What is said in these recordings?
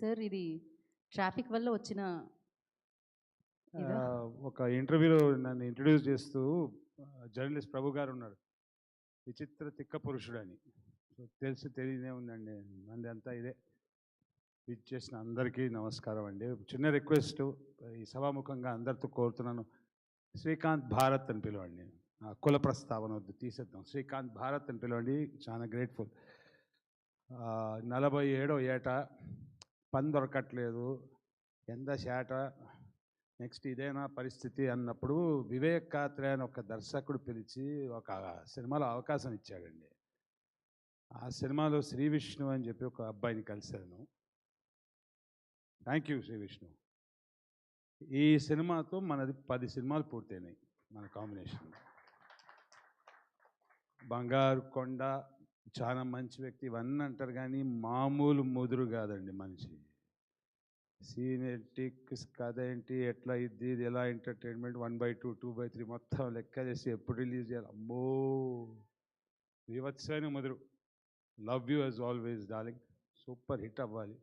Sir ఇది traffic వల్ల వచ్చిన ఇదా? ఒక ఇంటర్వ్యూలో నన్ను ఇంట్రడ్యూస్ చేస్తూ జర్నలిస్ట్ ప్రభు గారు ఉన్నారు, విచిత్ర తిక్క పురుషుడు అని. సో తెలియదే ఉందండి, మంది అంతా ఇదే. ఇది చేసిన అందరికీ నమస్కారం అండి. చిన్న రిక్వెస్ట్, ఈ సభాముఖంగా అందరితో కోరుతున్నాను, శ్రీకాంత్ భారత్ అని పిలవండి. కుల ప్రస్తావన వద్దు, తీసేద్దాం. శ్రీకాంత్ భారత్ అని పిలవండి. చాలా గ్రేట్ఫుల్. 47వ ఏట, పని దొరకట్లేదు, ఎంత శాట, నెక్స్ట్ ఇదేనా పరిస్థితి అన్నప్పుడు వివేక్ కాత్రే అని ఒక దర్శకుడు పిలిచి ఒక సినిమాలో అవకాశం ఇచ్చాడండి. ఆ సినిమాలో శ్రీ విష్ణు అని చెప్పి ఒక అబ్బాయిని కలిశాను. Thank you Shri Vishnu. ఈ సినిమాతో మనది 10 సినిమాలు పూర్తయినాయి మన కాంబినేషన్. బంగారు కొండ, చాలా మంచి వ్యక్తి, ఇవన్నీ అంటారు కానీ మామూలు ముదురు కాదండి మనిషి. సీనెటిక్ కథ ఏంటి, ఎట్లా ఇది ఎలా ఎంటర్టైన్మెంట్, 1/2 2/3 మొత్తం లెక్క చేసి ఎప్పుడు రిలీజ్ చేయాలి, అమ్మో వివత్సైన ముదురు. Love you as always darling, super hit అవ్వాలి.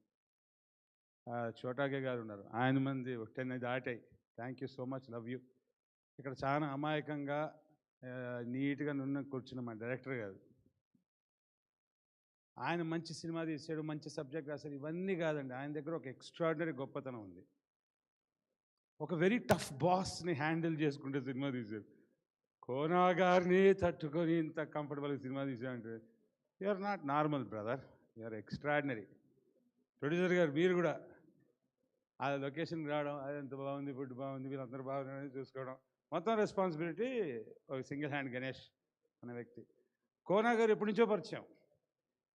చోటాగే గారు ఉన్నారు, ఆయన మంది 10 దాటాయి. Thank you so much, love you. ఇక్కడ చాలా అమాయకంగా నీట్గా నున్న కూర్చున్న మా డైరెక్టర్ గారు, ఆయన మంచి సినిమా తీసాడు, మంచి సబ్జెక్ట్ రాశాడు. ఇవన్నీ కాదండి, ఆయన దగ్గర ఒక ఎక్స్ట్రాడినరీ గొప్పతనం ఉంది. ఒక వెరీ టఫ్ బాస్ని హ్యాండిల్ చేసుకుంటే సినిమా తీశాడు. కోనా గారిని తట్టుకొని ఇంత కంఫర్టబుల్గా సినిమా తీసాడంటే you are not normal brother, you are extraordinary. Producer గారు మీరు కూడా ఆ లొకేషన్కి రావడం, అది ఎంత బాగుంది, ఫుడ్ బాగుంది, వీళ్ళందరూ బాగుందని చూసుకోవడం, మొత్తం రెస్పాన్సిబిలిటీ ఒక సింగిల్ హ్యాండ్ గణేష్ అనే వ్యక్తి. కోనా గారు ఎప్పటి నుంచో పరిచయం,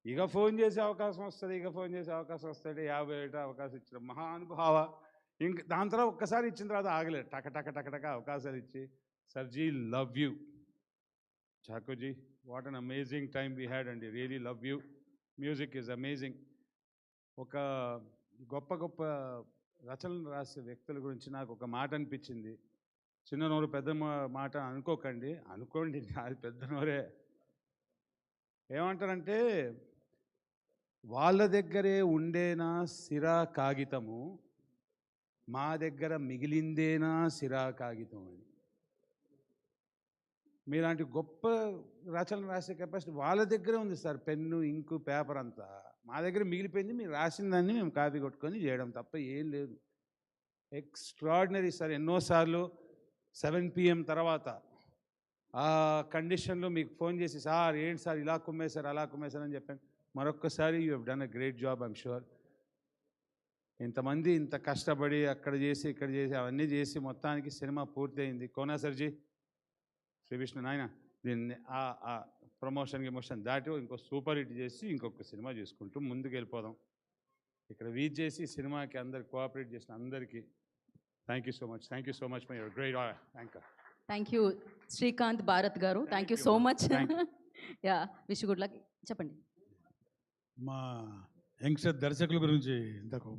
ఇక ఫోన్ చేసే అవకాశం వస్తుంది, ఇక ఫోన్ చేసే అవకాశం వస్తుంది. 50 ఏట అవకాశం ఇచ్చిన మహానుభావ. ఇంక దాని తర్వాత ఒక్కసారి ఇచ్చిన తర్వాత ఆగలేదు, టక టక టక టక అవకాశాలు ఇచ్చి. సర్జీ, లవ్ యూ. చాకోజీ, what an amazing time we had అండి, really love you. Music is amazing. ఒక గొప్ప గొప్ప రచనలు రాసే వ్యక్తుల గురించి నాకు ఒక మాట అనిపించింది. చిన్న నోరు పెద్ద మాట అనుకోకండి, అనుకోండి, అది పెద్ద నోరే. ఏమంటారంటే, వాళ్ళ దగ్గరే ఉండేనా సిరా కాగితము, మా దగ్గర మిగిలిందేనా సిరా కాగితం అని. మీలాంటి గొప్ప రచనలు రాసే కెపాసిటీ వాళ్ళ దగ్గరే ఉంది సార్, పెన్ను, ఇంకు, పేపర్ అంతా. మా దగ్గర మిగిలిపోయింది, మీరు రాసిన దాన్ని మేము కాపీ కొట్టుకొని చేయడం తప్ప ఏం లేదు. Extraordinary sir. ఎన్నోసార్లు 7 PM తర్వాత ఆ కండిషన్లో మీకు ఫోన్ చేసి, సార్ ఏంటి సార్ ఇలా కుమ్మేశారు, అలా కుమ్మేశారు అని చెప్పాను. మరొక్కసారి you have done a great job, I'm sure. ఇంతమంది ఇంత కష్టపడి అక్కడ చేసి ఇక్కడ చేసి అవన్నీ చేసి మొత్తానికి సినిమా పూర్తయింది. కోనా సర్జీ, శ్రీ విష్ణు నాయన, దీన్ని ఆ ప్రమోషన్ గిమోషన్ దాటి ఇంకో సూపర్ హిట్ చేసి ఇంకొక సినిమా చేసుకుంటూ ముందుకు వెళ్ళిపోదాం. ఇక్కడ వీచ్ చేసి సినిమాకి అందరు కోఆపరేట్ చేసిన అందరికీ thank you so much. Thank you so much my your great anchor. Thank you Srikanth Bharath గారు, thank you so much. Yeah, wish good luck. చెప్పండి. మా యంగ్స్టర్ దర్శకుల గురించి ఇంతకు